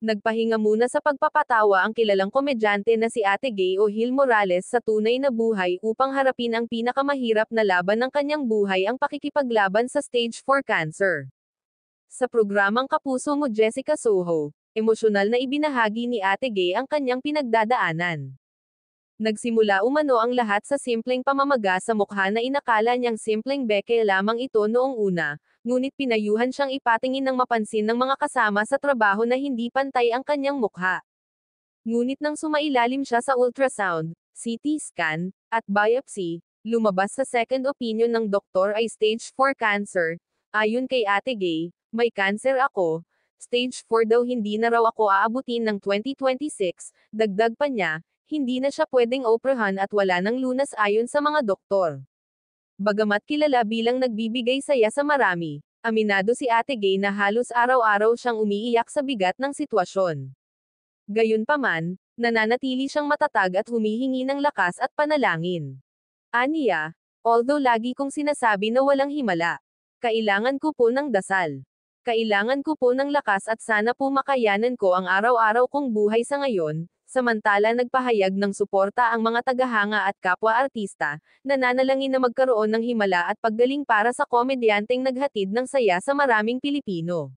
Nagpahinga muna sa pagpapatawa ang kilalang komedyante na si Ate Gay o Hil Morales sa tunay na buhay upang harapin ang pinakamahirap na laban ng kanyang buhay, ang pakikipaglaban sa stage 4 cancer. Sa programang Kapuso Mo Jessica Soho, emosyonal na ibinahagi ni Ate Gay ang kanyang pinagdadaanan. Nagsimula umano ang lahat sa simpleng pamamaga sa mukha na inakala niyang simpleng beke lamang ito noong una, ngunit pinayuhan siyang ipatingin ng mapansin ng mga kasama sa trabaho na hindi pantay ang kanyang mukha. Ngunit nang sumailalim siya sa ultrasound, CT scan, at biopsy, lumabas sa second opinion ng doktor ay stage 4 cancer. Ayon kay Ate Gay, may cancer ako, stage 4 daw, hindi na raw ako aabutin ng 2026, dagdag pa niya, hindi na siya pwedeng operahan at wala nang lunas ayon sa mga doktor. Bagamat kilala bilang nagbibigay saya sa marami, aminado si Ate Gay na halos araw-araw siyang umiiyak sa bigat ng sitwasyon. Gayunpaman, nananatili siyang matatag at humihingi ng lakas at panalangin. Aniya, although lagi kong sinasabi na walang himala, kailangan ko po ng dasal. Kailangan ko po ng lakas at sana po makayanan ko ang araw-araw kong buhay sa ngayon. Samantala nagpahayag ng suporta ang mga tagahanga at kapwa-artista, nananalangin na magkaroon ng himala at paggaling para sa komedyanteng naghatid ng saya sa maraming Pilipino.